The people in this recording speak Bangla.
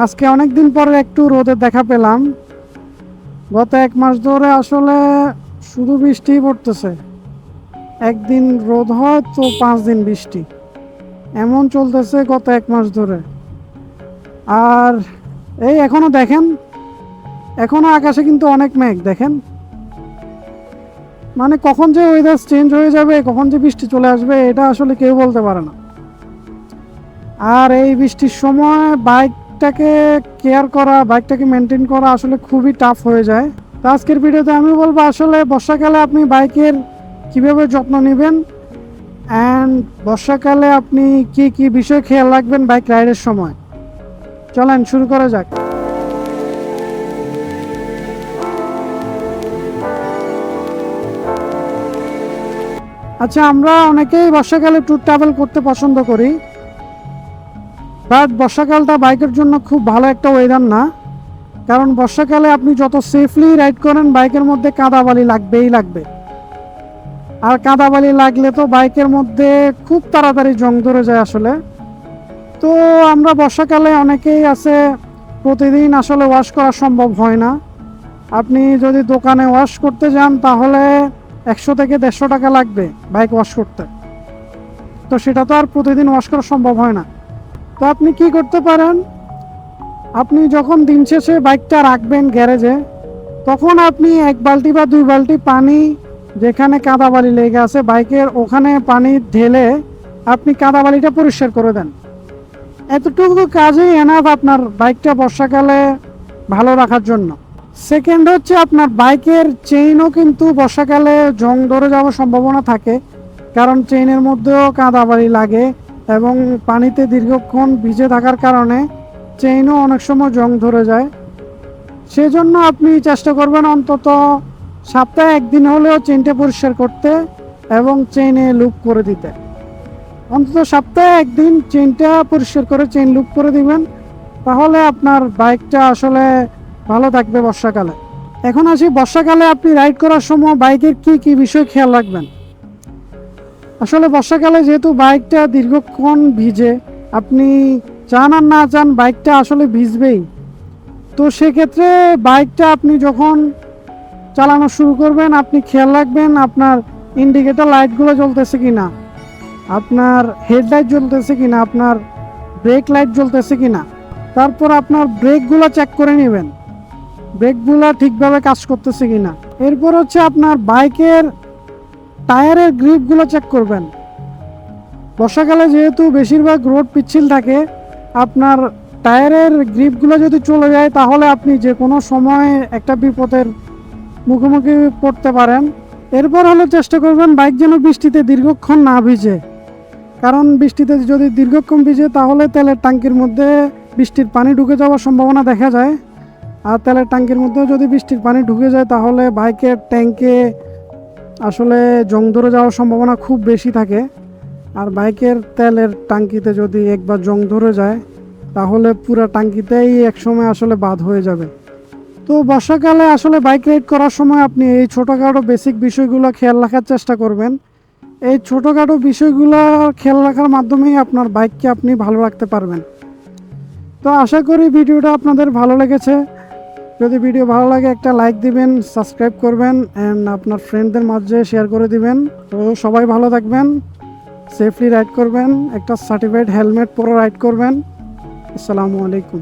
আজকে অনেক দিন পরে একটু রোদের দেখা পেলাম। গত 1 মাস ধরে আসলে শুধু বৃষ্টিই পড়তেছে। একদিন রোদ হয় তো 5 দিন বৃষ্টি, এমন চলতেছে গত 1 মাস ধরে। আর এই এখনো দেখেন, এখনো আকাশে কিন্তু অনেক মেঘ দেখেন। মানে কখন যে ওয়েদার চেঞ্জ হয়ে যাবে, কখন যে বৃষ্টি চলে আসবে, এটা আসলে কেউ বলতে পারে না। আর এই বৃষ্টির সময় বাইকটাকে কেয়ার করা, বাইকটাকে মেনটেন করা আসলে খুবই টাফ হয়ে যায়। তো আজকের ভিডিওতে আমি বলবো আসলে বর্ষাকালে আপনি বাইকের কিভাবে যত্ন নেবেন, অ্যান্ড বর্ষাকালে আপনি কি কি বিষয় খেয়াল রাখবেন বাইক রাইডের সময়। চলেন শুরু করা যাক। আচ্ছা, আমরা অনেকেই বর্ষাকালে ট্যুর ট্রাভেল করতে পছন্দ করি, বাট বর্ষাকালটা বাইকের জন্য খুব ভালো একটা ওয়েদার না। কারণ বর্ষাকালে আপনি যত সেফলি রাইড করেন, বাইকের মধ্যে কাদাবালি লাগবেই লাগবে। আর কাদাবালি লাগলে তো বাইকের মধ্যে খুব তাড়াতাড়ি জং ধরে যায় আসলে। তো আমরা বর্ষাকালে অনেকেই আছে প্রতিদিন আসলে ওয়াশ করা সম্ভব হয় না। আপনি যদি দোকানে ওয়াশ করতে যান তাহলে 100 থেকে 150 টাকা লাগবে বাইক ওয়াশ করতে। তো সেটা তো আর প্রতিদিন ওয়াশ করা সম্ভব হয় না। তো আপনি কি করতে পারেন, আপনি যখন দিন শেষে বাইকটা রাখবেন গ্যারেজে, তখন আপনি 1 বালতি বা 2 বালতি পানি, যেখানে কাদাবালি লেগে আছে বাইকের, ওখানে পানি ঢেলে আপনি কাদাবালিটা পরিষ্কার করে দেন। এতটুকু কাজেই এনাফ আপনার বাইকটা বর্ষাকালে ভালো রাখার জন্য। সেকেন্ড হচ্ছে, আপনার বাইকের চেইনও কিন্তু বর্ষাকালে জং ধরে যাওয়ার সম্ভাবনা থাকে, কারণ চেইনের মধ্যেও কাদাবালি লাগে এবং পানিতে দীর্ঘক্ষণ ভিজে থাকার কারণে চেইনও অনেক সময় জং ধরে যায়। সেজন্য আপনি চেষ্টা করবেন অন্তত সপ্তাহে 1 দিন হলেও চেইনটা পরিষ্কার করতে এবং চেইনে লুপ করে দিতে। অন্তত সপ্তাহে 1 দিন চেইনটা পরিষ্কার করে চেইন লুপ করে দিবেন, তাহলে আপনার বাইকটা আসলে ভালো থাকবে বর্ষাকালে। এখন আসি, বর্ষাকালে আপনি রাইড করার সময় বাইকের কি কি বিষয় খেয়াল রাখবেন। আসলে বর্ষাকালে যেহেতু বাইকটা দীর্ঘক্ষণ ভিজে, আপনি চান আর না চান বাইকটা আসলে ভিজবেই। তো সেক্ষেত্রে বাইকটা আপনি যখন চালানো শুরু করবেন, আপনি খেয়াল রাখবেন আপনার ইন্ডিকেটর লাইটগুলো জ্বলতেছে কিনা, আপনার হেডলাইট জ্বলতেছে কিনা, আপনার ব্রেক লাইট জ্বলতেছে কিনা। তারপর আপনার ব্রেকগুলো চেক করে নেবেন, ব্রেকগুলো ঠিকভাবে কাজ করতেছে কিনা। এরপর হচ্ছে আপনার বাইকের টায়ারের গ্রিপগুলো চেক করবেন। বর্ষাকালে যেহেতু বেশিরভাগ রোড পিচ্ছিল থাকে, আপনার টায়ারের গ্রিপগুলো যদি চলে যায় তাহলে আপনি যে কোনো সময় একটা বিপদের মুখোমুখি পড়তে পারেন। এরপর হলো চেষ্টা করবেন বাইক যেন বৃষ্টিতে দীর্ঘক্ষণ না ভিজে, কারণ বৃষ্টিতে যদি দীর্ঘক্ষণ ভিজে তাহলে তেলের ট্যাঙ্কির মধ্যে বৃষ্টির পানি ঢুকে যাওয়ার সম্ভাবনা দেখা যায়। আর তেলের ট্যাঙ্কির মধ্যেও যদি বৃষ্টির পানি ঢুকে যায় তাহলে বাইকের ট্যাঙ্কে আসলে জং ধরে যাওয়ার সম্ভাবনা খুব বেশি থাকে। আর বাইকের তেলের ট্যাঙ্কিতে যদি একবার জং ধরে যায় তাহলে পুরো ট্যাঙ্কিতেই একসময় আসলে বাদ হয়ে যাবে। তো বর্ষাকালে আসলে বাইক রাইড করার সময় আপনি এই ছোটোখাটো বেসিক বিষয়গুলো খেয়াল রাখার চেষ্টা করবেন। এই ছোটোখাটো বিষয়গুলো খেয়াল রাখার মাধ্যমেই আপনার বাইককে আপনি ভালো রাখতে পারবেন। তো আশা করি ভিডিওটা আপনাদের ভালো লেগেছে। যদি ভিডিও ভালো লাগে একটা লাইক দিবেন, সাবস্ক্রাইব করবেন, অ্যান্ড আপনার ফ্রেন্ডদের মাঝে শেয়ার করে দিবেন। তো সবাই ভালো থাকবেন, সেফলি রাইড করবেন, একটা সার্টিফাইড হেলমেট পরে রাইড করবেন। আসসালামু আলাইকুম।